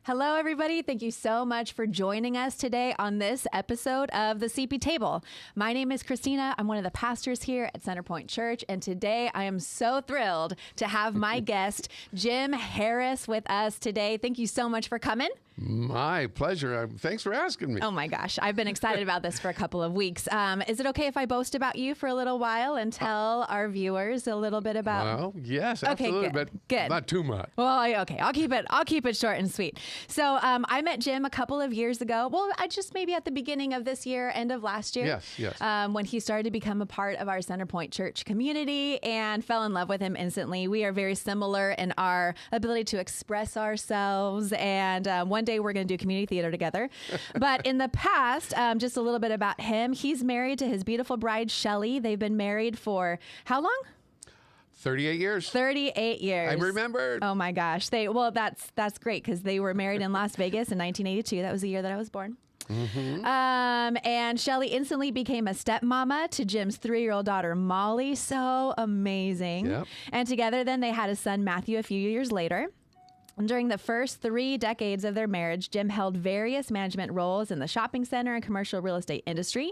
Hello, everybody. Thank you so much for joining us today on this episode of the CP Table. My name is Christina. I'm one of the pastors here at Centerpoint Church, and today I am so thrilled to have my guest, Jim Harris, with us today. Thank you so much for coming. My pleasure. Thanks for asking me. Oh my gosh, I've been excited about this for a couple of weeks. Is it okay if I boast about you for a little while and tell our viewers a little bit about? Well, yes, absolutely, okay, but good. Not too much. Well, okay, I'll keep it short and sweet. So I met Jim a couple of years ago. Well, I just maybe at the beginning of this year, end of last year. Yes. When he started to become a part of our Centerpoint Church community, and fell in love with him instantly. We are very similar in our ability to express ourselves, and one day we're going to do community theater together. But in the past, just a little bit about him. He's married to his beautiful bride, Shelly. They've been married for how long? 38 years. 38 years. I remembered. Oh my gosh. That's great because they were married in Las Vegas in 1982. That was the year that I was born. Mm-hmm. And Shelly instantly became a stepmama to Jim's 3-year-old daughter, Molly. So amazing. Yep. And together then they had a son, Matthew, a few years later. During the first 3 decades of their marriage, Jim held various management roles in the shopping center and commercial real estate industry.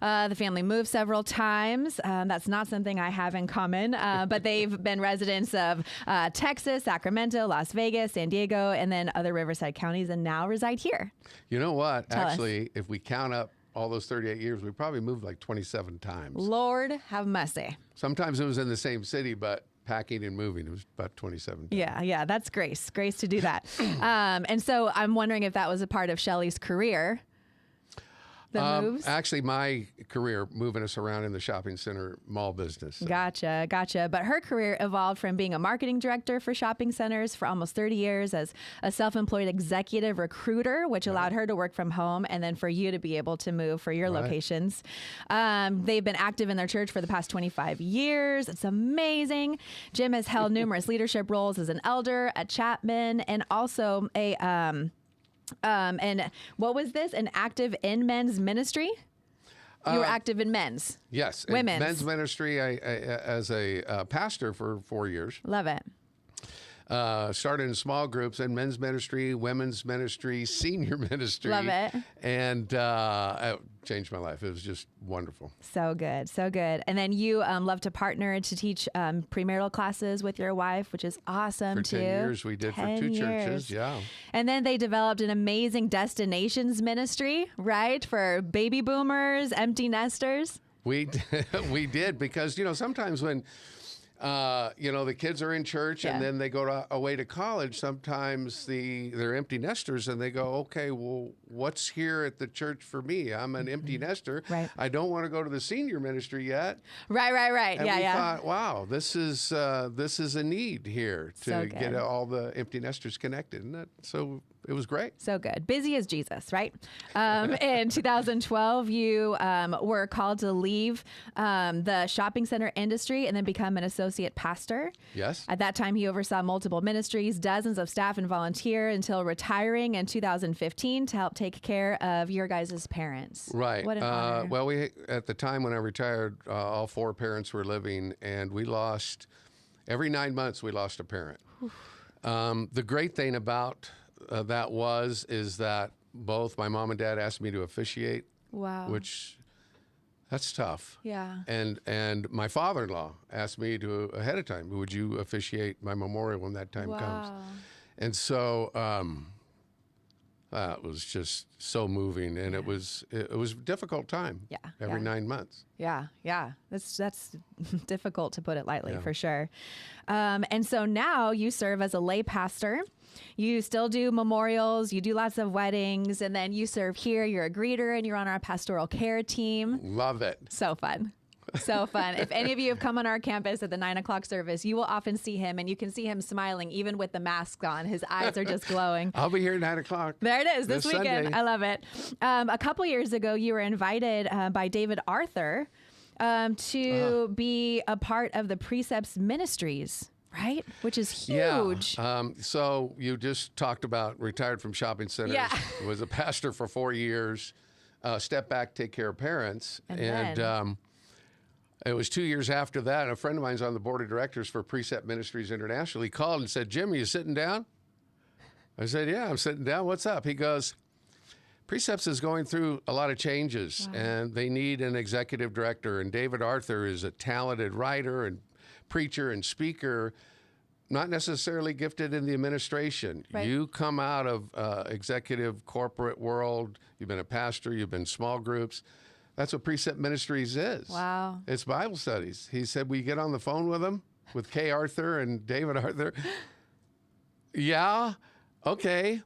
The family moved several times. That's not something I have in common, but they've been residents of Texas, Sacramento, Las Vegas, San Diego, and then other Riverside counties, and now reside here. You know what? Tell us. Actually, if we count up all those 38 years, we probably moved like 27 times. Lord have mercy. Sometimes it was in the same city, but packing and moving, it was about 27 times. Yeah, that's grace to do that. And so I'm wondering if that was a part of Shelly's career, the moves? Actually, my career moving us around in the shopping center mall business. So. Gotcha. But her career evolved from being a marketing director for shopping centers for almost 30 years as a self-employed executive recruiter, which allowed her to work from home, and then for you to be able to move for your locations. They've been active in their church for the past 25 years. It's amazing. Jim has held numerous leadership roles as an elder at Chapman and also a and what was this? An active in men's ministry? You were active in men's. Yes. Women's. Men's ministry I as a pastor for 4 years. Love it. Started in small groups and men's ministry, women's ministry, senior ministry. Love it. And it changed my life. It was just wonderful. So good. And then you love to partner to teach premarital classes with your wife, which is awesome too. For 10 years we did for 2 churches. Yeah. And then they developed an amazing destinations ministry, right? For baby boomers, empty nesters. We did because, sometimes when the kids are in church and then they go away to college. Sometimes they're empty nesters and they go, okay, well, what's here at the church for me? I'm an empty nester. Right. I don't want to go to the senior ministry yet. Right. And we thought, wow, this is a need here to get all the empty nesters connected. And so it was great. So good. Busy as Jesus, right? In 2012, you were called to leave the shopping center industry and then become an associate pastor. Yes. At that time, he oversaw multiple ministries, dozens of staff and volunteer until retiring in 2015 to help take care of your guys' parents. Right. What an honor. Well, at the time when I retired, all 4 parents were living, and every 9 months we lost a parent. The great thing about that is that both my mom and dad asked me to officiate. Wow. Which that's tough. Yeah. And my father-in-law asked me to ahead of time, would you officiate my memorial when that time comes? And so that was just so moving, and it was a difficult time. Yeah. Every 9 months. Yeah. That's difficult to put it lightly, for sure. And so now you serve as a lay pastor. You still do memorials, you do lots of weddings, and then you serve here. You're a greeter, and you're on our pastoral care team. Love it. So fun. If any of you have come on our campus at the 9 o'clock service, you will often see him, and you can see him smiling even with the mask on. His eyes are just glowing. I'll be here at 9 o'clock. There it is, this weekend. Sunday. I love it. A couple years ago, you were invited by David Arthur to be a part of the Precepts Ministries. Right? Which is huge. Yeah. So you just talked about retired from shopping centers. Yeah. Was a pastor for 4 years. Step back, take care of parents. And it was 2 years after that. A friend of mine's on the board of directors for Precept Ministries International. He called and said, Jim, are you sitting down? I said, yeah, I'm sitting down. What's up? He goes, Precepts is going through a lot of changes, and they need an executive director. And David Arthur is a talented writer and preacher and speaker, not necessarily gifted in the administration. Right. You come out of executive corporate world. You've been a pastor. You've been small groups. That's what Precept Ministries is. Wow. It's Bible studies. He said, will you get on the phone with him, with Kay Arthur and David Arthur? Yeah, okay.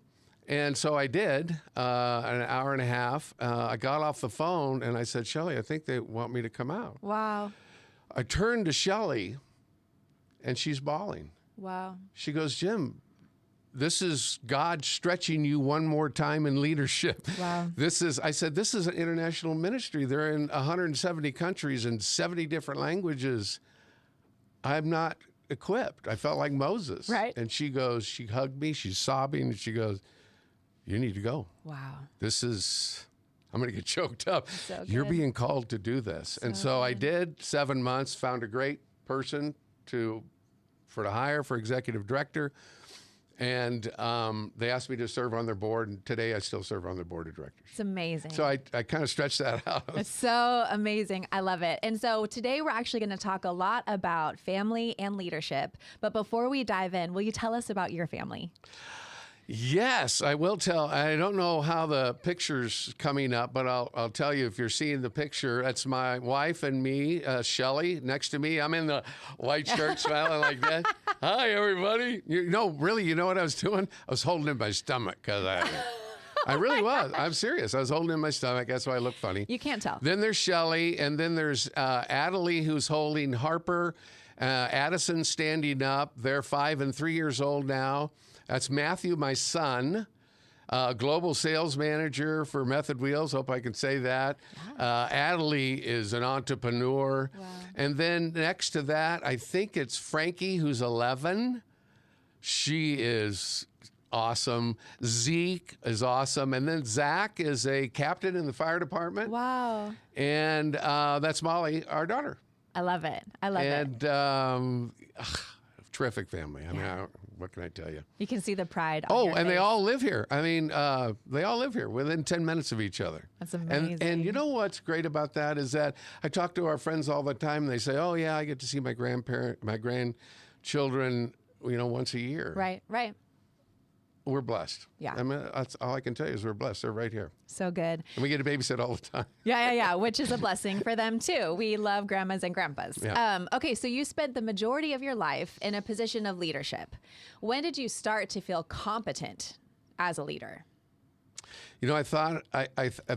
And so I did, an hour and a half. I got off the phone and I said, Shelley, I think they want me to come out. Wow. I turned to Shelley and she's bawling. Wow. She goes, Jim, this is God stretching you one more time in leadership. Wow. I said, this is an international ministry. They're in 170 countries and 70 different languages. I'm not equipped. I felt like Moses. Right. And she goes, she hugged me, she's sobbing, and she goes, you need to go. Wow. I'm going to get choked up. So You're good. being called to do this. And so I did 7 months, found a great person to hire for executive director. And they asked me to serve on their board. And today I still serve on their board of directors. It's amazing. So I kind of stretched that out. It's so amazing. I love it. And so today we're actually going to talk a lot about family and leadership. But before we dive in, will you tell us about your family? Yes, I will tell. I don't know how the picture's coming up, but I'll tell you if you're seeing the picture. That's my wife and me, Shelley, next to me. I'm in the white shirt smiling like that. Hi, everybody. Really, you know what I was doing? I was holding in my stomach because I really was. I'm serious. I was holding in my stomach. That's why I look funny. You can't tell. Then there's Shelley, and then there's Adelie, who's holding Harper. Addison standing up. They're 5 and 3 years old now. That's Matthew, my son, global sales manager for Method Wheels. Hope I can say that. Wow. Adelie is an entrepreneur. Wow. And then next to that, I think it's Frankie, who's 11. She is awesome. Zeke is awesome. And then Zach is a captain in the fire department. Wow. And that's Molly, our daughter. I love it. I love it. And terrific family. I mean, what can I tell you? You can see the pride on your and face. they all live here. I mean, they all live here within 10 minutes of each other. That's amazing. And you know what's great about that is that I talk to our friends all the time. And they say, oh, yeah, I get to see my grandchildren, once a year. Right, right. We're blessed. Yeah. I mean, that's all I can tell you is we're blessed. They're right here. So good. And we get to babysit all the time. Yeah, which is a blessing for them too. We love grandmas and grandpas. Yeah. Okay, so you spent the majority of your life in a position of leadership. When did you start to feel competent as a leader? You know, I've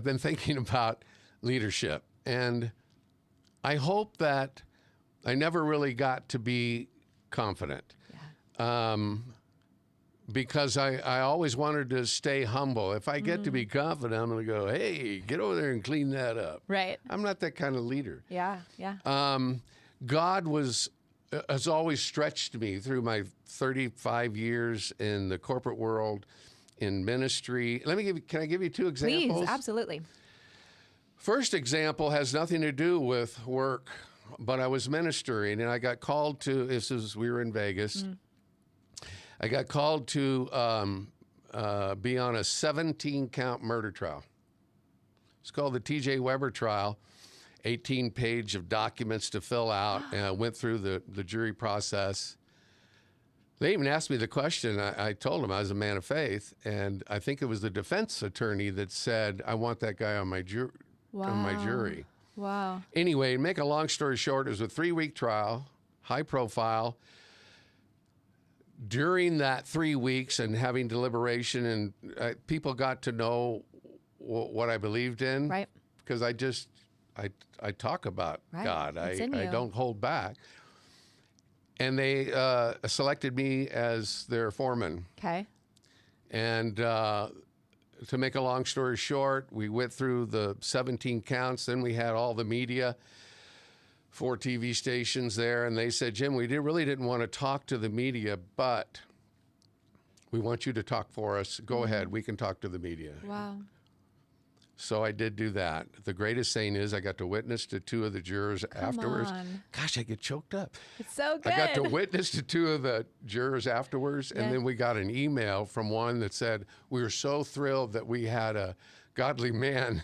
been thinking about leadership, and I hope that I never really got to be confident. Yeah. Because I always wanted to stay humble. If I get to be confident, I'm going to go, hey, get over there and clean that up. Right. I'm not that kind of leader. Yeah. God has always stretched me through my 35 years in the corporate world, in ministry. Can I give you 2 examples? Please, absolutely. First example has nothing to do with work, but I was ministering and I got called to, we were in Vegas. I got called to be on a 17-count murder trial. It's called the T.J. Weber trial. 18-page of documents to fill out, and I went through the jury process. They even asked me the question. I told them I was a man of faith, and I think it was the defense attorney that said, I want that guy on my jury. Wow. Anyway, to make a long story short, it was a 3-week trial, high profile. During that 3 weeks and having deliberation, and people got to know what I believed in. Right. Because I talk about God. I don't hold back. And they selected me as their foreman. Okay. And to make a long story short, we went through the 17 counts. Then we had all the media. 4 TV stations there, and they said, Jim, we really didn't want to talk to the media, but we want you to talk for us. Go ahead. We can talk to the media. Wow. So I did do that. The greatest thing is I got to witness to two of the jurors afterwards. on. Gosh, I get choked up. It's so good. I got to witness to two of the jurors afterwards, Yeah. and then we got an email from one that said, we were so thrilled that we had a godly man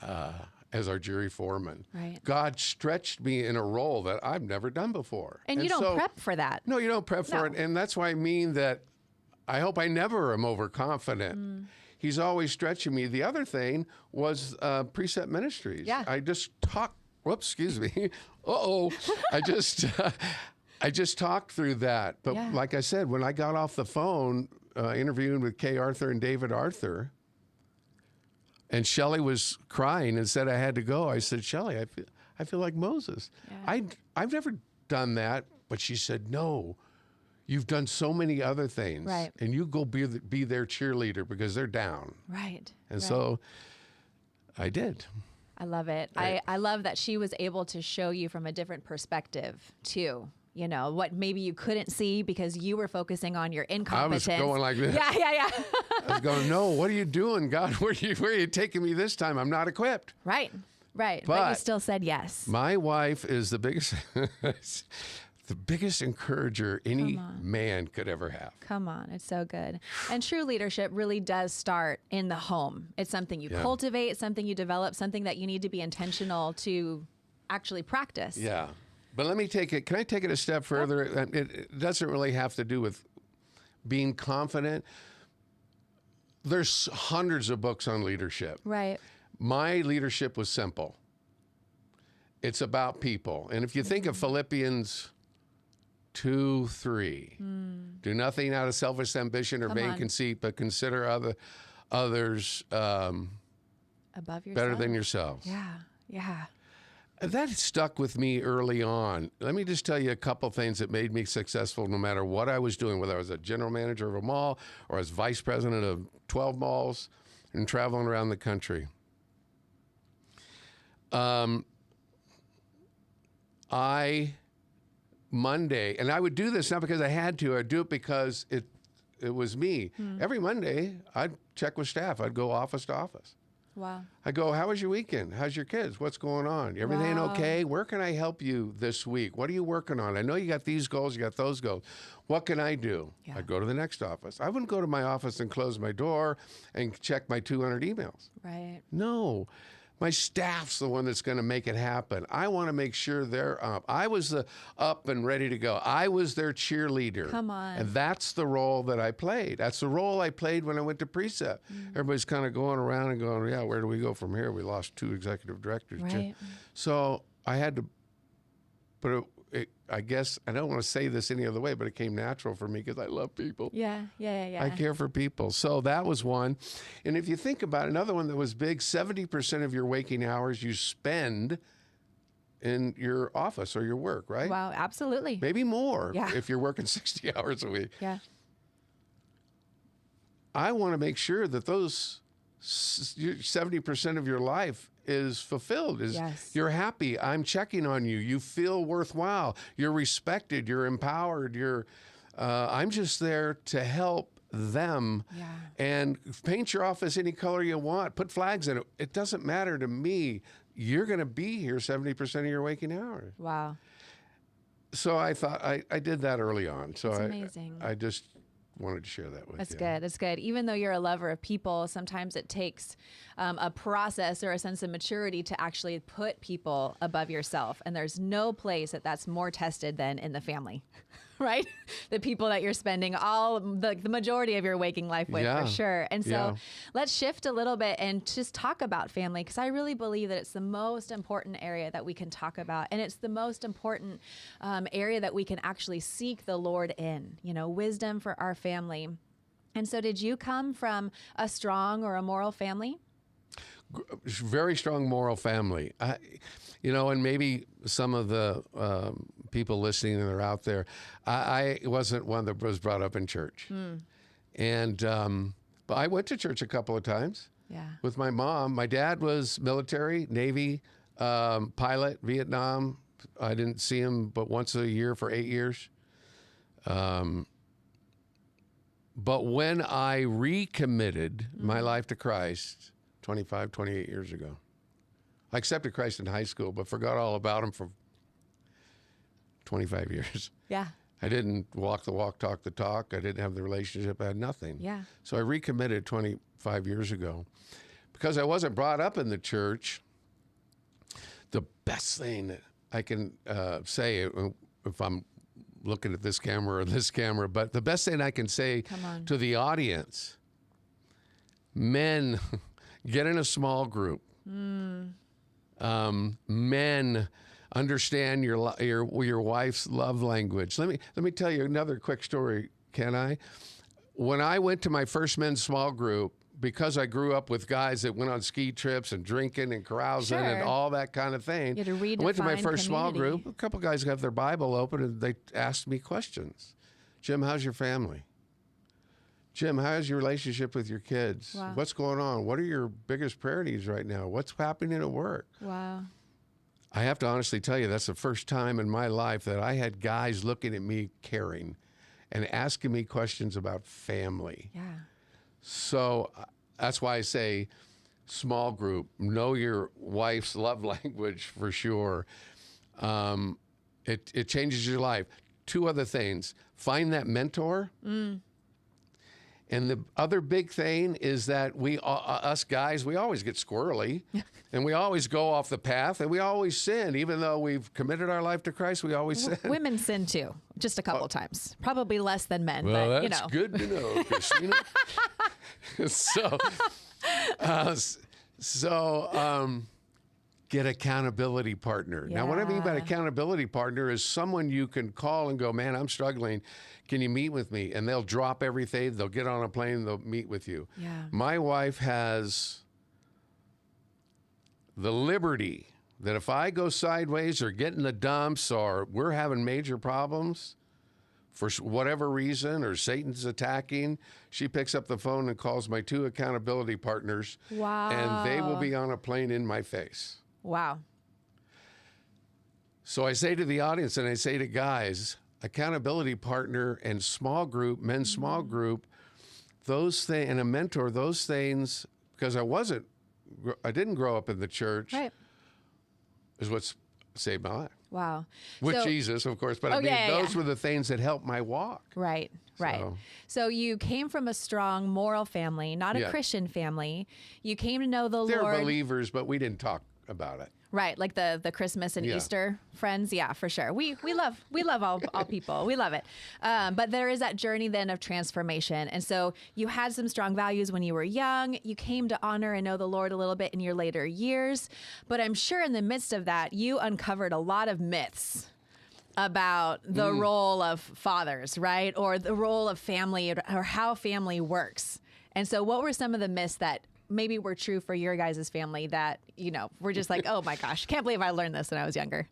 Wow. as our jury foreman. Right. God stretched me in a role that I've never done before. And you don't so- prep for that. No, you don't prep for No. it. And that's why I mean that I hope I never am overconfident. He's always stretching me. The other thing was Precept Ministries. Yeah. I just talked, whoops, excuse me. I just talked through that. But Yeah. like I said, when I got off the phone interviewing with Kay Arthur and David Arthur, and Shelley was crying and said I had to go, I said, Shelley, I feel like Moses. Yeah. I've never done that. But she said, no. You've done so many other things, Right. and you go be their cheerleader because they're down. Right. And right. so I did. I love it. Right. I love that she was able to show you from a different perspective too. You know, what maybe you couldn't see because you were focusing on your I incompetence. was going like this. Yeah. I was going, no, what are you doing, God? Where are you taking me this time? I'm not equipped. Right. But you But- still said yes. My wife is the biggest, the biggest encourager any man could ever have. Come on, it's so good. And true leadership really does start in the home. It's something you Yeah. cultivate, something you develop, something that you need to be intentional to actually practice. Yeah. But let me take it. Can I take it a step further? It doesn't really have to do with being confident. There's hundreds of books on leadership. Right. My leadership was simple. It's about people. And if you think of Philippians 2:3, do nothing out of selfish ambition or Come vain on. conceit, but consider others Above yourself. better than yourselves. Yeah. Yeah. That stuck with me early on. Let me just tell you a couple things that made me successful no matter what I was doing, whether I was a general manager of a mall or I was vice president of 12 malls and traveling around the country. Monday, and I would do this not because I had to, I'd do it because it was me. Every Monday, I'd check with staff. I'd go office to office. Wow. I go, how was your weekend? How's your kids? What's going on? Everything Wow. okay? Where can I help you this week? What are you working on? I know you got these goals, you got those goals. What can I do? Yeah. I'd go to the next office. I wouldn't go to my office and close my door and check my 200 emails. Right. No. My staff's the one that's going to make it happen. I want to make sure they're up. I was the up and ready to go. I was their cheerleader. Come on. And that's the role that I played. That's the role I played when I went to Precept. Everybody's kind of going around and going, yeah, where do we go from here? We lost 2 executive directors. Right. So I had to, but I guess, I don't want to say this any other way, but it came natural for me because I love people. Yeah. I care for people. So that was one. And if you think about it, another one that was big, 70% of your waking hours you spend in your office or your work, right? Wow. Absolutely. Maybe more Yeah. if you're working 60 hours a week. Yeah. I want to make sure that those 70% of your life is fulfilled, is Yes. you're happy, I'm checking on you, you feel worthwhile, you're respected, you're empowered, I'm just there to help them. Yeah. And paint your office any color you want, put flags in it. It doesn't matter to me. You're going to be here 70% of your waking hours. Wow. So I thought I did that early on. So That's amazing. I just wanted to share that with That's you. good. That's good. Even though you're a lover of people, sometimes it takes a process or a sense of maturity to actually put people above yourself. And there's no place that's more tested than in the family, right? The people that you're spending the majority of your waking life with, Yeah. for sure. And so Yeah. let's shift a little bit and just talk about family, because I really believe that it's the most important area that we can talk about. And it's the most important area that we can actually seek the Lord in, wisdom for our family. And so did you come from a strong or a moral family? Very strong moral family. And maybe some of the people listening that are out there, I wasn't one that was brought up in church. And but I went to church a couple of times Yeah. with my mom. My dad was military, Navy, pilot, Vietnam. I didn't see him but once a year for 8 years. But when I recommitted my life to Christ 25, 28 years ago. I accepted Christ in high school, but forgot all about him for 25 years. Yeah. I didn't walk the walk, talk the talk. I didn't have the relationship. I had nothing. Yeah. So I recommitted 25 years ago. Because I wasn't brought up in the church, the best thing that I can say, if I'm looking at this camera or this camera, but the best thing I can say to the audience, men, get in a small group. Men, understand your wife's love language. Let me tell you another quick story, can I? When I went to my first men's small group, because I grew up with guys that went on ski trips and drinking and carousing and all that kind of thing, You had to redefine I went to my first small community. group. A couple guys got their Bible open and they asked me questions. Jim, how's your family? Jim, how's your relationship with your kids? Wow. What's going on? What are your biggest priorities right now? What's happening at work? Wow. I have to honestly tell you, that's the first time in my life that I had guys looking at me caring and asking me questions about family. Yeah. So that's why I say small group, know your wife's love language for sure. It changes your life. Two other things. Find that mentor. And the other big thing is that us guys, we always get squirrely and we always go off the path and we always sin. Even though we've committed our life to Christ, we always sin. Women sin too, just a couple times. Probably less than men, Well, but that's you know. good to know, Christina. So, get accountability partner. Now, what I mean by Yeah. accountability partner is someone you can call and go, man, I'm struggling. Can you meet with me? And they'll drop everything. They'll get on a plane. They'll meet with you. Yeah. My wife has the liberty that if I go sideways or get in the dumps or we're having major problems for whatever reason or Satan's attacking, she picks up the phone and calls my two accountability partners. Wow. And they will be on a plane in my face. Wow. So I say to the audience and I say to guys, accountability partner and small group, men's small group, those things, and a mentor, those things, because I didn't grow up in the church, Right. is what's saved my life. Wow. With So- Jesus, of course, but Oh, I mean, yeah, yeah, those yeah. were the things that helped my walk. Right. Right. So you came from a strong moral family, not a Yeah. Christian family. You came to know the They're Lord. believers, but we didn't talk about it. Right, like the Christmas and Yeah. Easter friends, yeah, for sure. We love all people, we love it. But there is that journey then of transformation, and so you had some strong values when you were young. You came to honor and know the Lord a little bit in your later years, but I'm sure in the midst of that, you uncovered a lot of myths about the role of fathers, right, or the role of family, or how family works. And so, what were some of the myths that maybe were true for your guys' family that, you know, we're just like, oh my gosh, can't believe I learned this when I was younger?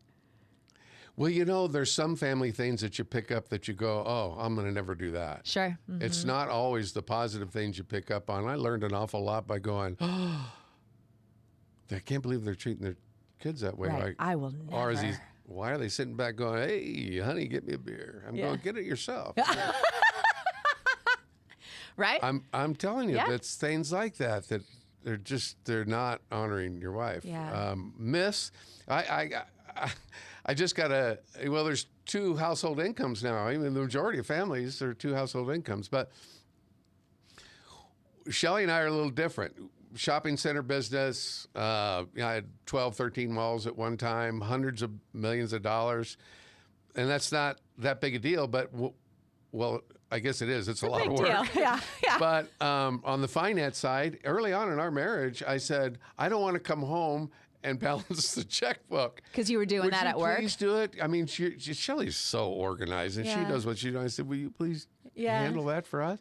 Well, you know, there's some family things that you pick up that you go, oh, I'm going to never do that. Sure. It's not always the positive things you pick up on. I learned an awful lot by going, oh, I can't believe they're treating their kids that way. Right. Like, I will or is never. why are they sitting back going, hey, honey, get me a beer? I'm going, get it yourself. Right? I'm telling you, Yeah. it's things like that they're not honoring your wife. Yeah. Myths. I just got there's two household incomes now. I mean, the majority of families, there are two household incomes. But Shelly and I are a little different. Shopping center business. I had 12, 13 malls at one time, hundreds of millions of dollars. And that's not that big a deal, but well, I guess it is. It's a lot of work. Deal. Yeah. Yeah. But on the finance side, early on in our marriage, I said, I don't want to come home and balance the checkbook. Because you were doing Would that you at work? please do it? I mean, Shelley's so organized, and she Yeah. does what she does. I said, will you please Yeah. handle that for us?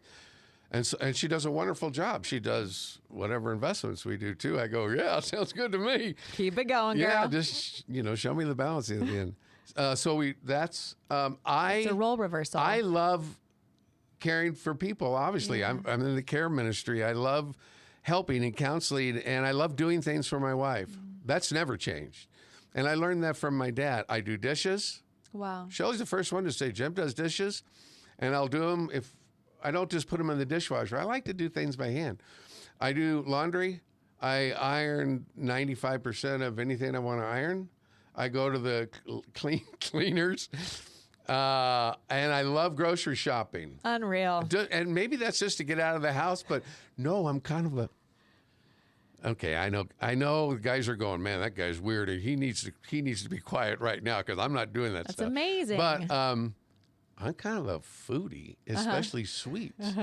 And she does a wonderful job. She does whatever investments we do, too. I go, yeah, sounds good to me. Keep it going, girl. Yeah, just, show me the balance at the end. It's a role reversal. I love caring for people. Obviously, I'm in the care ministry. I love helping and counseling, and I love doing things for my wife. That's never changed. And I learned that from my dad. I do dishes. Wow. Shelley's the first one to say, Jim does dishes, and I'll do them if I don't just put them in the dishwasher. I like to do things by hand. I do laundry. I iron 95% of anything I want to iron. I go to the cleaners. And I love grocery shopping. Unreal. And maybe that's just to get out of the house, but no, I'm kind of a... Okay, I know the guys are going, man, that guy's weird. He needs to be quiet right now because I'm not doing that stuff. That's amazing. But I'm kind of a foodie, especially sweets.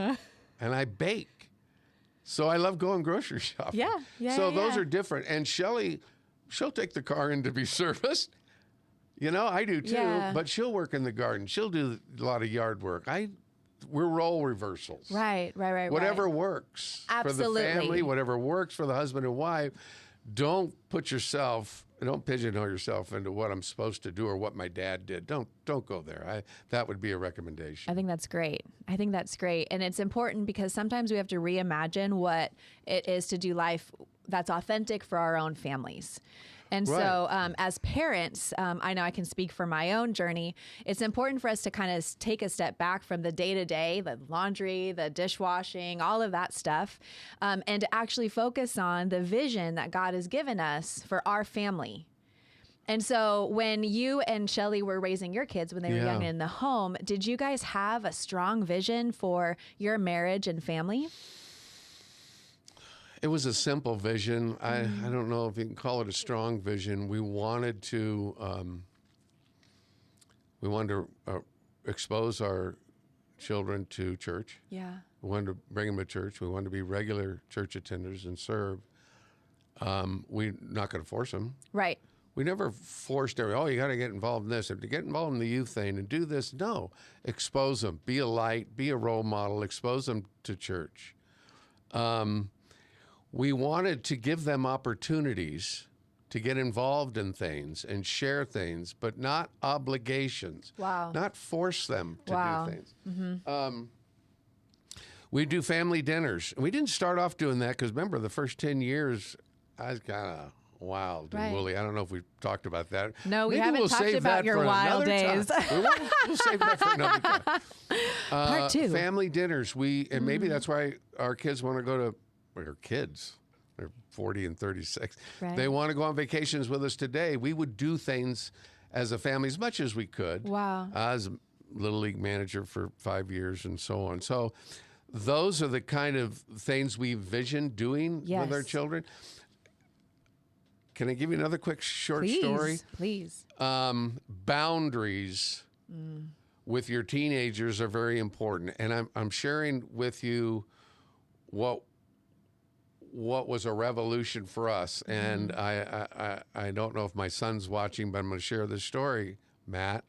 And I bake. So I love going grocery shopping. Yeah. So those are different. And Shelly, she'll take the car in to be serviced. You know, I do too, but she'll work in the garden. She'll do a lot of yard work. We're role reversals. Right. Whatever works for the family, whatever works for the husband and wife. Don't pigeonhole yourself into what I'm supposed to do or what my dad did. Don't go there. That would be a recommendation. I think that's great. And it's important because sometimes we have to reimagine what it is to do life that's authentic for our own families. And so as parents, I know I can speak for my own journey. It's important for us to kind of take a step back from the day-to-day, the laundry, the dishwashing, all of that stuff, and to actually focus on the vision that God has given us for our family. And so when you and Shelly were raising your kids when they were young in the home, did you guys have a strong vision for your marriage and family? It was a simple vision. I don't know if you can call it a strong vision. We wanted to expose our children to church. Yeah. We wanted to bring them to church. We wanted to be regular church attenders and serve. We're not going to force them. Right. We never forced everyone, you got to get involved in this. Or to get involved in the youth thing and do this. No. Expose them. Be a light. Be a role model. Expose them to church. We wanted to give them opportunities to get involved in things and share things, but not obligations. Wow. Not force them to do things. Mm-hmm. We do family dinners. We didn't start off doing that because remember, the first 10 years, I was kind of wild and woolly. I don't know if we've talked about that. No, we haven't talked about your wild days. We'll save that for another time. Part 2. Family dinners. And maybe that's why our kids want to go to... Our kids, they're 40 and 36. Right. They want to go on vacations with us today. We would do things as a family as much as we could. Wow. I was a Little League manager for 5 years and so on. So those are the kind of things we envision doing with our children. Can I give you another quick short story? Please. Boundaries with your teenagers are very important. And I'm sharing with you what was a revolution for us. And I don't know if my son's watching, but I'm going to share this story, Matt.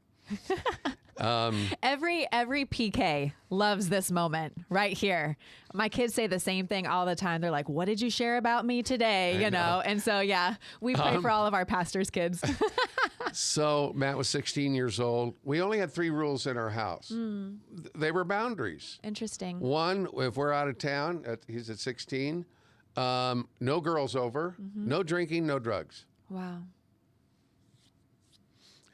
Every PK loves this moment right here. My kids say the same thing all the time. They're like, what did you share about me today? You know? And so, we pray for all of our pastors' kids. So Matt was 16 years old. We only had 3 rules in our house. They were boundaries. Interesting. One, if we're out of town, he's at 16, no girls over, no drinking, no drugs. Wow.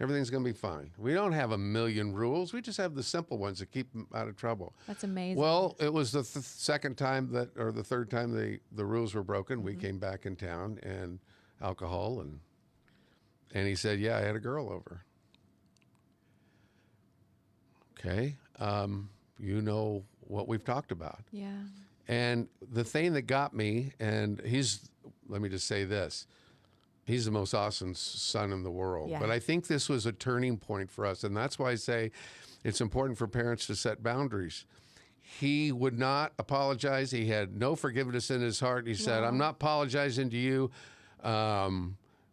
Everything's going to be fine. We don't have a million rules. We just have the simple ones that keep them out of trouble. That's amazing. Well, it was the second time or the third time the rules were broken. We came back in town and alcohol and he said, yeah, I had a girl over. Okay. You know what we've talked about. Yeah. And the thing that got me, and let me just say this, he's the most awesome son in the world. Yeah. But I think this was a turning point for us. And that's why I say it's important for parents to set boundaries. He would not apologize. He had no forgiveness in his heart. He said, I'm not apologizing to you.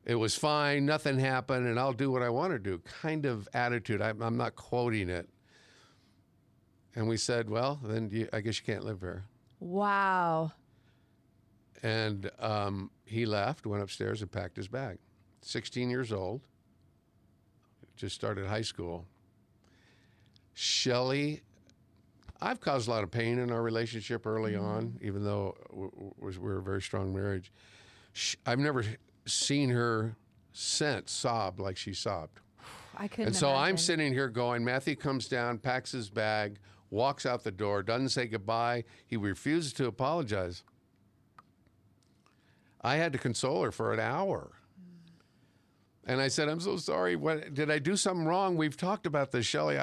It was fine. Nothing happened. And I'll do what I want to do. Kind of attitude. I'm not quoting it. And we said, well, then I guess you can't live here. Wow. And he left, went upstairs and packed his bag. 16 years old, just started high school. Shelly, I've caused a lot of pain in our relationship early on, even though we're a very strong marriage. I've never seen her since sob like she sobbed. I couldn't And so imagine. I'm sitting here going, Matthew comes down, packs his bag, walks out the door, doesn't say goodbye. He refuses to apologize. I had to console her for an hour. And I said, I'm so sorry. What, did I do something wrong? We've talked about this, Shelley.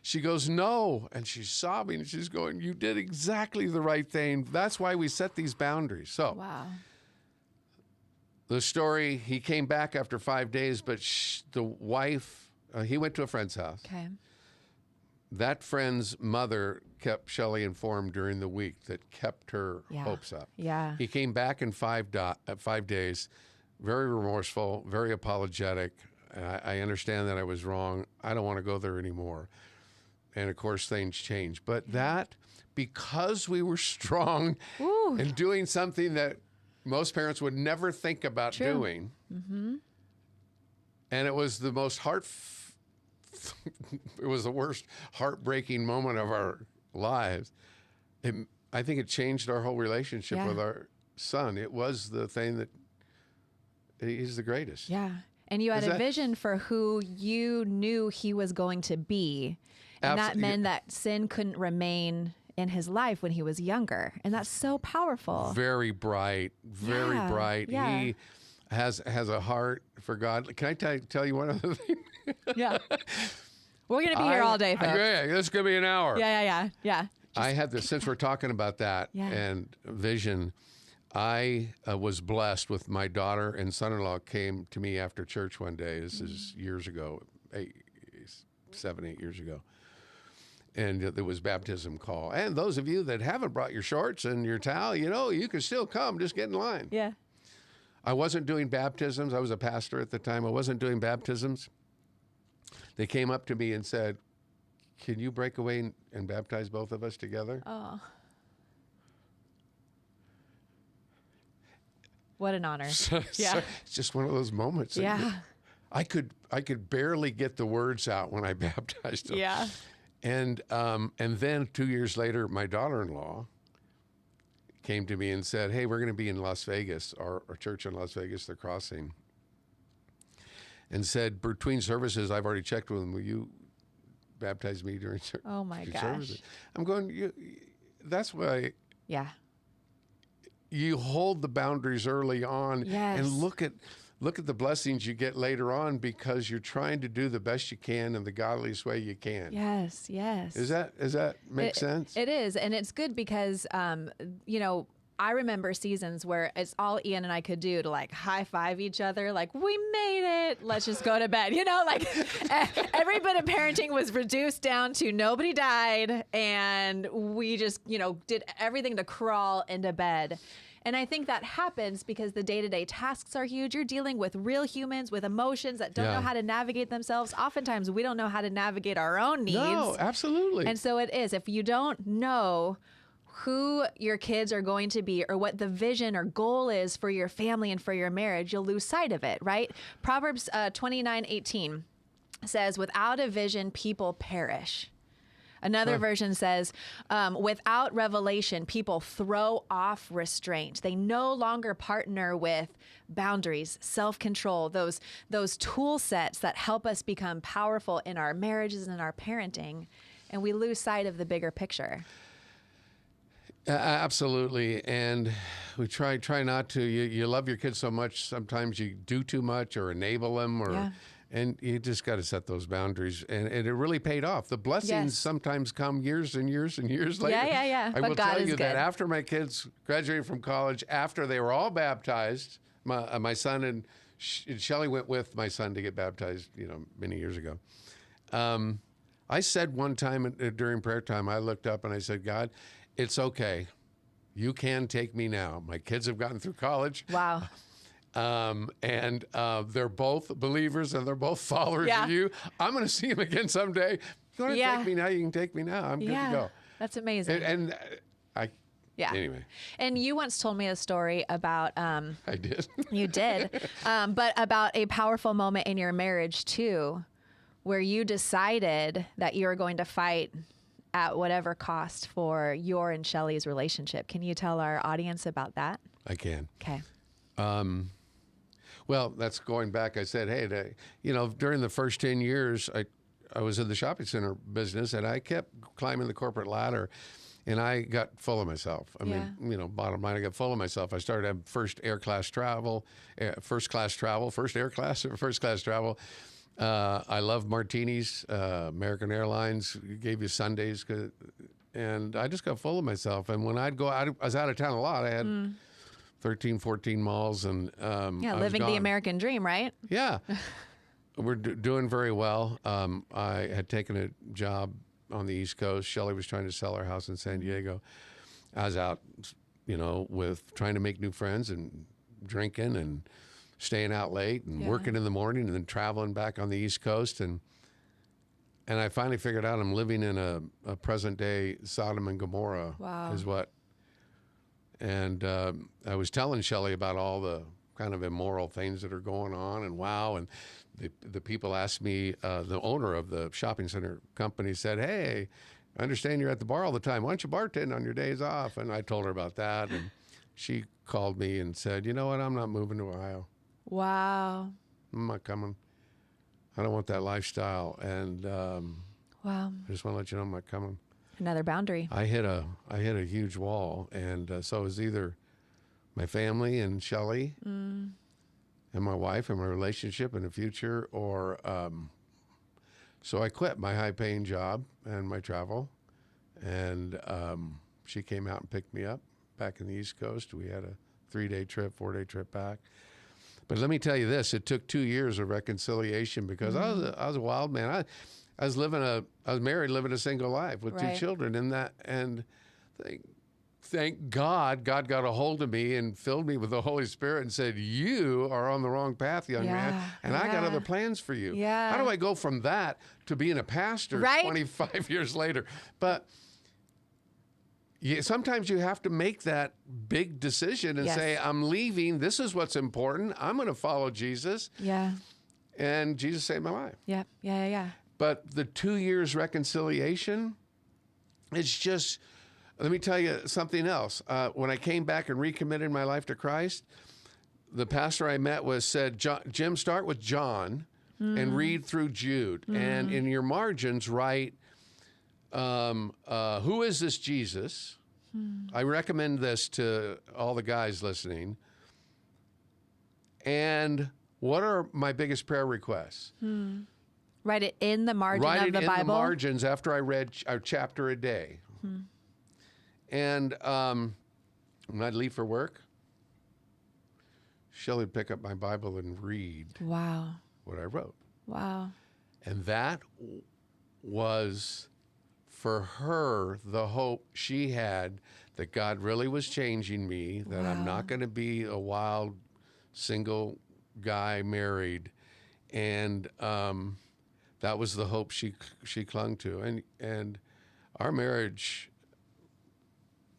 She goes, no. And she's sobbing. She's going, you did exactly the right thing. That's why we set these boundaries. So Wow. the story, he came back after 5 days, but the wife, he went to a friend's house. Okay. That friend's mother kept Shelley informed during the week, that kept her hopes up. Yeah. He came back in 5 days, very remorseful, very apologetic. I understand that I was wrong. I don't want to go there anymore. And of course, things changed. But that, because we were strong and doing something that most parents would never think about doing, and it was the most it was the worst heartbreaking moment of our lives. I think it changed our whole relationship with our son. It was the thing that he's the greatest. Yeah. And you had a vision for who you knew he was going to be. And that meant that sin couldn't remain in his life when he was younger. And that's so powerful. Very bright, very bright. Yeah. He has a heart for God. Can I tell you one other thing? Yeah. We're going to be here all day, folks. Yeah, this is going to be an hour. Yeah. I had this, since we're talking about that and vision, I was blessed with my daughter and son-in-law came to me after church one day. This is years ago, 7, 8 years ago. And there was baptism call. And those of you that haven't brought your shorts and your towel, you can still come. Just get in line. Yeah. I wasn't doing baptisms. I was a pastor at the time. I wasn't doing baptisms. They came up to me and said, can you break away and baptize both of us together? Oh. What an honor. Yeah. It's just one of those moments. Yeah. I could barely get the words out when I baptized them. Yeah. And then 2 years later, my daughter-in-law came to me and said, hey, we're going to be in Las Vegas, our church in Las Vegas, the Crossing, and said, between services, I've already checked with them. Will you baptize me during services? Oh, my gosh. Services? I'm going, that's why you hold the boundaries early on and look at the blessings you get later on, because you're trying to do the best you can in the godliest way you can. Yes. Does that make sense? It is. And it's good because, I remember seasons where it's all Ian and I could do to like high five each other. Like, we made it. Let's just go to bed. Every bit of parenting was reduced down to nobody died. And we just, did everything to crawl into bed. And I think that happens because the day-to-day tasks are huge. You're dealing with real humans with emotions that don't know how to navigate themselves. Oftentimes, we don't know how to navigate our own needs. No, absolutely. And so it is. If you don't know who your kids are going to be or what the vision or goal is for your family and for your marriage, you'll lose sight of it, right? Proverbs 29:18 says, without a vision, people perish. Another version says, without revelation, people throw off restraint. They no longer partner with boundaries, self-control, those tool sets that help us become powerful in our marriages and our parenting, and we lose sight of the bigger picture. Absolutely. And we try not to. You love your kids so much, sometimes you do too much or enable them and you just got to set those boundaries. And it really paid off. The blessings sometimes come years and years and years later. Yeah. I will tell you that after my kids graduated from college, after they were all baptized, my son and Shelley went with my son to get baptized, many years ago. I said one time during prayer time, I looked up and I said, God, it's okay. You can take me now. My kids have gotten through college. Wow. And they're both believers and they're both followers of you. I'm going to see them again someday. If you want to take me now, you can take me now. I'm good to go. That's amazing. Anyway. And you once told me a story about... I did. You did. But about a powerful moment in your marriage, too, where you decided that you were going to fight at whatever cost for your and Shelley's relationship. Can you tell our audience about that? I can. Okay. Well, that's going back. I said, hey, during the first 10 years, I was in the shopping center business and I kept climbing the corporate ladder. And I got full of myself. I mean, you know, bottom line, I got full of myself. I started having first air class travel, first class travel, first air class, or first class travel. I love martinis. American Airlines gave you Sundays, and I just got full of myself. And when I'd go out, I was out of town a lot. I had 13, 14 malls, and living the American dream, right? Yeah, we're doing very well. I had taken a job on the East Coast. Shelley was trying to sell her house in San Diego. I was out, you know, with trying to make new friends and drinking and staying out late and working in the morning and then traveling back on the East Coast. And I finally figured out I'm living in a present day Sodom and Gomorrah is what. And I was telling Shelley about all the kind of immoral things that are going on, and and the people asked me, the owner of the shopping center company said, "Hey, I understand you're at the bar all the time. Why don't you bartend on your days off?" And I told her about that, and she called me and said, "You know what? I'm not moving to Ohio. Wow. I'm not coming. I don't want that lifestyle." And wow. I just want to let you know I'm not coming. Another boundary. I hit a huge wall, and so it was either my family and Shelley and my wife and my relationship in the future, or so I quit my high-paying job and my travel, and she came out and picked me up back in the East Coast. We had a 3-day trip, 4-day trip back. But let me tell you this: it took 2 years of reconciliation, because I was a wild man. I was married, living a single life with 2 children, and thank God got a hold of me and filled me with the Holy Spirit and said, "You are on the wrong path, young man, and I got other plans for you." Yeah. How do I go from that to being a pastor 25 years later? But sometimes you have to make that big decision and say, "I'm leaving. This is what's important. I'm going to follow Jesus." Yeah. And Jesus saved my life. Yeah. But the 2 years reconciliation, it's just, let me tell you something else. When I came back and recommitted my life to Christ, the pastor I met said, "Jim, start with John and read through Jude. And in your margins, write, who is this Jesus?" I recommend this to all the guys listening. "And what are my biggest prayer requests?" Write it in the margin of the Bible. Write it in the margins after I read a chapter a day. And when I'd leave for work, Shelley would pick up my Bible and read what I wrote. Wow. And that was, for her, the hope she had that God really was changing me, that I'm not going to be a wild single guy married. And that was the hope she clung to. And our marriage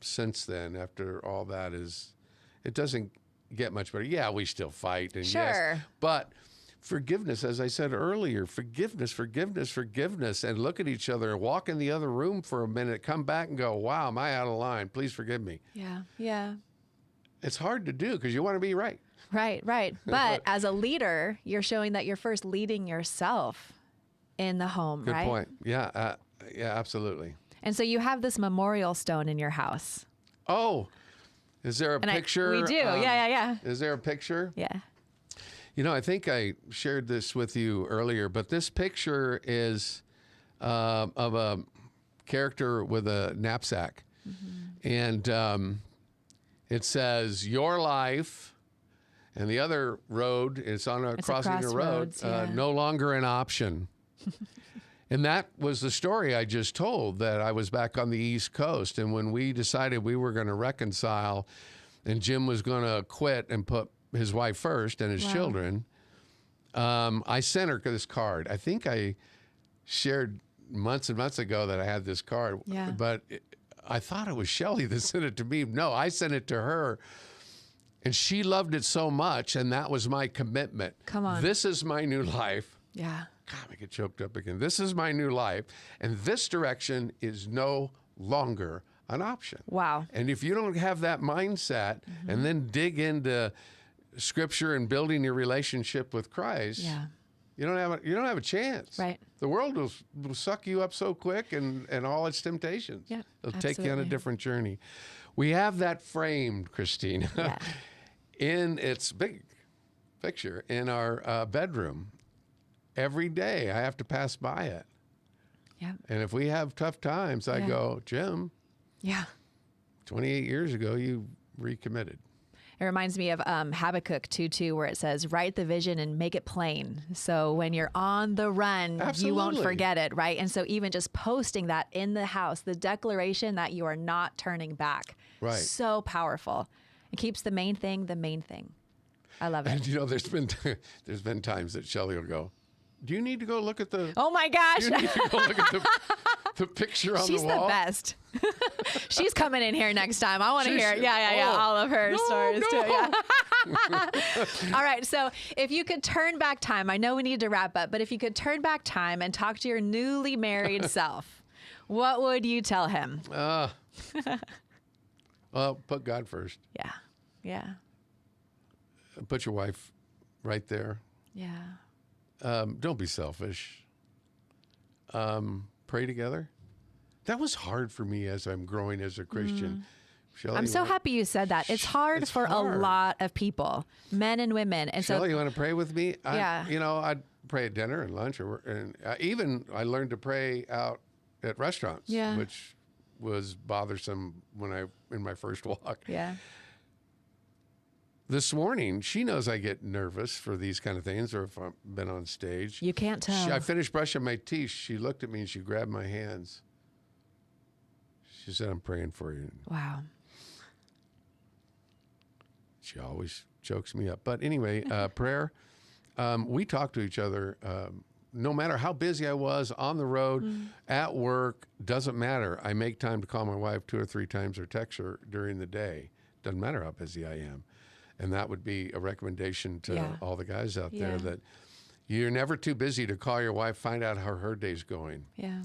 since then, after all that, it doesn't get much better. Yeah, we still fight, and yes, but forgiveness, as I said earlier, forgiveness, and look at each other and walk in the other room for a minute, come back and go, "Wow, am I out of line? Please forgive me." Yeah. It's hard to do because you want to be right. Right. But as a leader, you're showing that you're first leading yourself in the home, Good right? point. Yeah, absolutely. And so you have this memorial stone in your house. Oh, is there a picture? We do. Yeah. Is there a picture? Yeah. You know, I think I shared this with you earlier, but this picture is of a character with a knapsack. And it says, "Your life," and the other road, it's crossing a road, no longer an option. And that was the story I just told, that I was back on the East Coast. And when we decided we were going to reconcile and Jim was going to quit and put his wife first and his children, I sent her this card. I think I shared months and months ago that I had this card, but I thought it was Shelley that sent it to me. No, I sent it to her. And she loved it so much, and that was my commitment. Come on. This is my new life. Yeah. God, I get choked up again. This is my new life, and this direction is no longer an option. Wow. And if you don't have that mindset and then dig into Scripture and building your relationship with Christ, you don't have a chance. Right. The world will suck you up so quick, and all its temptations. Yeah, It'll take you on a absolutely. different journey. We have that framed, Christina, Yeah. in its big picture in our bedroom. Every day I have to pass by it. Yeah. And if we have tough times, I Yeah. go, Jim, Yeah. 28 years ago, you recommitted. It reminds me of Habakkuk 2:2, where it says, write the vision and make it plain. So when you're on the run, you won't Absolutely. forget it, right? And so even just posting that in the house, the declaration that you are not turning back. Right. So powerful. It keeps the main thing the main thing. I love it. And there's been times that Shelley will go, do you need to go look at the Oh my gosh. do you need to go look at the picture on She's the wall? the best. She's coming in here next time. I want to She's- hear, yeah, oh, all of her no, stories no. too. Yeah. All right. So if you could turn back time, I know we need to wrap up, but if you could turn back time and talk to your newly married self, what would you tell him? Well, put God first. Yeah. Yeah. Put your wife right there. Yeah. Don't be selfish. Pray together. That was hard for me as I'm growing as a Christian. Shelley, I'm so happy you said that. It's hard It's for hard. a lot of people, men and women. And Shelley, so, you want to pray with me? Yeah. I'd pray at dinner and lunch, and even I learned to pray out at restaurants, Yeah. which was bothersome in my first walk. yeah. This morning, she knows I get nervous for these kind of things, or if I've been on stage. You can't tell. I finished brushing my teeth. She looked at me and she grabbed my hands. She said, I'm praying for you. Wow. She always chokes me up. But anyway, prayer. We talk to each other no matter how busy I was, on the road, at work, doesn't matter. I make time to call my wife 2 or 3 times or text her during the day. Doesn't matter how busy I am. And that would be a recommendation to Yeah. all the guys out Yeah. there, that you're never too busy to call your wife, find out how her day's going. Yeah.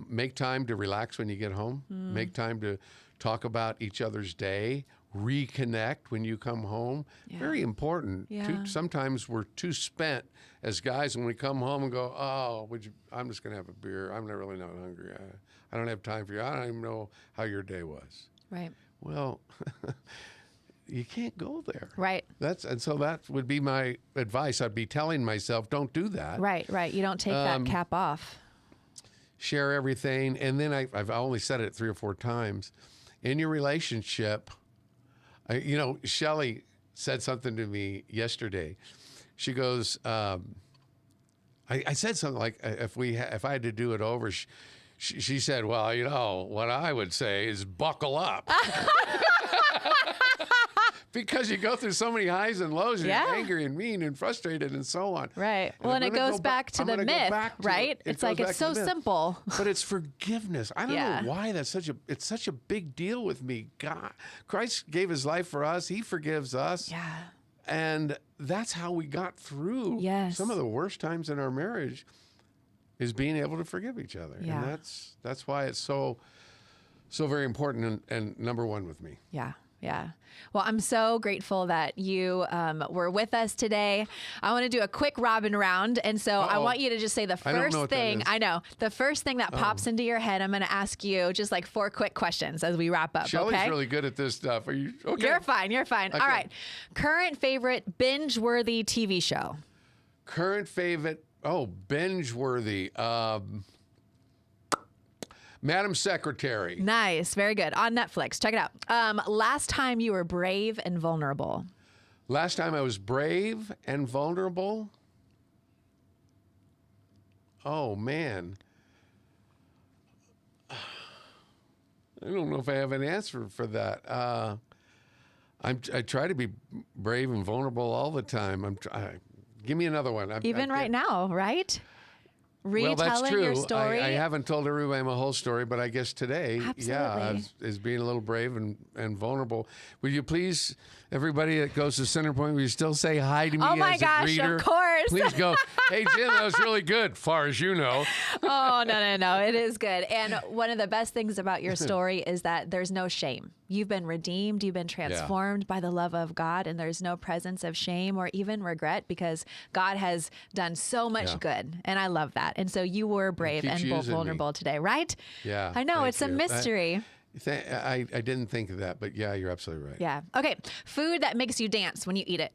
Make time to relax when you get home. Make time to talk about each other's day. Reconnect when you come home. Yeah. Very important. Yeah. Sometimes we're too spent as guys when we come home and go, oh, I'm just going to have a beer. I'm not really not hungry. I don't have time for you. I don't even know how your day was. Right. Well, you can't go there. Right. And so that would be my advice. I'd be telling myself, don't do that. Right. Right. You don't take that cap off. Share everything. And then I've only said it 3 or 4 times. In your relationship, Shelley said something to me yesterday. She goes, I said something like, if I had to do it over, she said, well, what I would say is buckle up. Because you go through so many highs and lows, and Yeah. you're angry and mean and frustrated and so on. Right. Well, and I'm it gonna goes go back to I'm the gonna go myth, back to right? it. It's It like, goes it's back to so the myth. simple. But it's forgiveness. I don't Yeah. know why it's such a big deal with me. God, Christ gave his life for us. He forgives us. Yeah. And that's how we got through Yes. some of the worst times in our marriage, is being able to forgive each other. Yeah. And that's why it's so very important and number one with me. Yeah. Yeah. Well, I'm so grateful that you were with us today. I want to do a quick robin round. And so I want you to just say the I don't know first what that thing. is. I know. The first thing that pops into your head, I'm going to ask you just like 4 quick questions as we wrap up. Shelley's okay? really good at this stuff. Are you okay? You're fine. You're fine. Okay. All right. Current favorite binge-worthy TV show? Current favorite, binge-worthy. Madam Secretary. Nice. Very good. On Netflix. Check it out. Last time you were brave and vulnerable? Last time I was brave and vulnerable. Oh, man. I don't know if I have an answer for that. I try to be brave and vulnerable all the time. Give me another one. Even right now, right? Well, that's retelling true. your story. I haven't told everybody my whole story, but I guess today, Absolutely. is being a little brave and vulnerable. Will you please, everybody that goes to Centerpoint, will you still say hi to me Oh my as gosh, a greeter? of course. Please go, hey, Jim, that was really good, far as you know. Oh, no. It is good. And one of the best things about your story is that there's no shame. You've been redeemed. You've been transformed by the love of God. And there's no presence of shame or even regret because God has done so much good. And I love that. And so you were brave and vulnerable today, right? Yeah. I know. It's a mystery. I didn't think of that, but yeah, you're absolutely right. Yeah. Okay. Food that makes you dance when you eat it.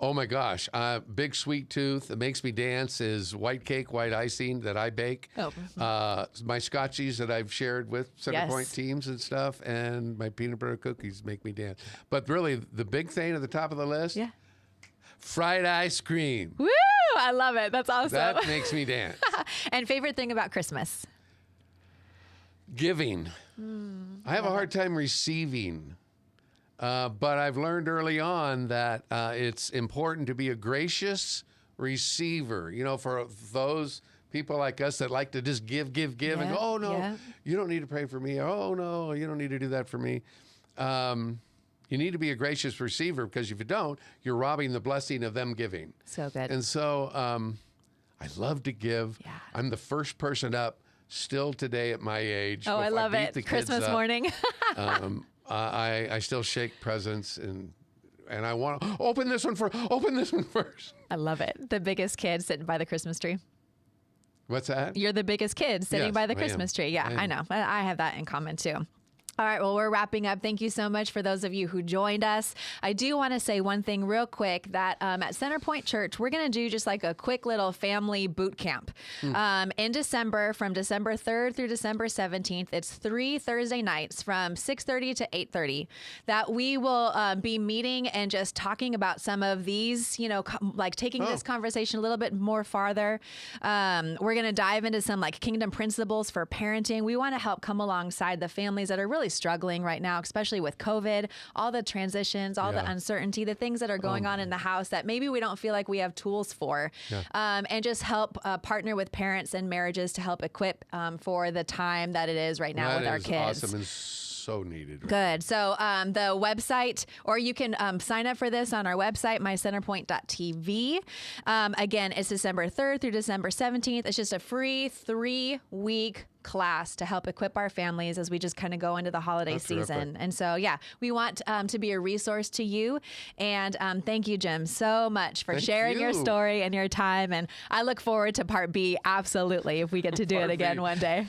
Oh my gosh, big sweet tooth that makes me dance is white cake, white icing that I bake. Oh. My scotchies that I've shared with Centerpoint teams and stuff, and my peanut butter cookies make me dance. But really, the big thing at the top of the list, fried ice cream. Woo! I love it. That's awesome. That makes me dance. And favorite thing about Christmas? Giving. I have a hard time receiving. But I've learned early on that it's important to be a gracious receiver. You know, for those people like us that like to just give, and go, oh, no, you don't need to pray for me. Oh, no, you don't need to do that for me. You need to be a gracious receiver because if you don't, you're robbing the blessing of them giving. So good. And so I love to give. Yeah. I'm the first person up still today at my age. Oh, I love it. Christmas morning. I still shake presents and I want to open this one first. I love it. The biggest kid sitting by the Christmas tree. What's that? You're the biggest kid sitting by the Christmas tree. Yeah, I know. I have that in common too. All right, well, we're wrapping up. Thank you so much for those of you who joined us. I do want to say one thing real quick that at Centerpoint Church, we're going to do just like a quick little family boot camp in December, from December 3rd through December 17th. It's 3 Thursday nights from 6:30 to 8:30 that we will be meeting and just talking about some of these, you know, like taking this conversation a little bit more farther. We're going to dive into some like kingdom principles for parenting. We want to help come alongside the families that are really struggling right now, especially with COVID, all the transitions, all the uncertainty, the things that are going on in the house that maybe we don't feel like we have tools for, and just help partner with parents and marriages to help equip for the time that it is right now with our kids. Awesome and so needed. Good. So the website, or you can sign up for this on our website, mycenterpoint.tv. Again, it's December 3rd through December 17th. It's just a free 3-week class to help equip our families as we just kind of go into the holiday season. And so, we want to be a resource to you. And thank you, Jim, so much for sharing your story and your time. And I look forward to part B, absolutely, if we get to do it again one day.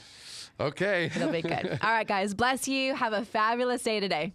Okay. It'll be good. All right, guys, bless you. Have a fabulous day today.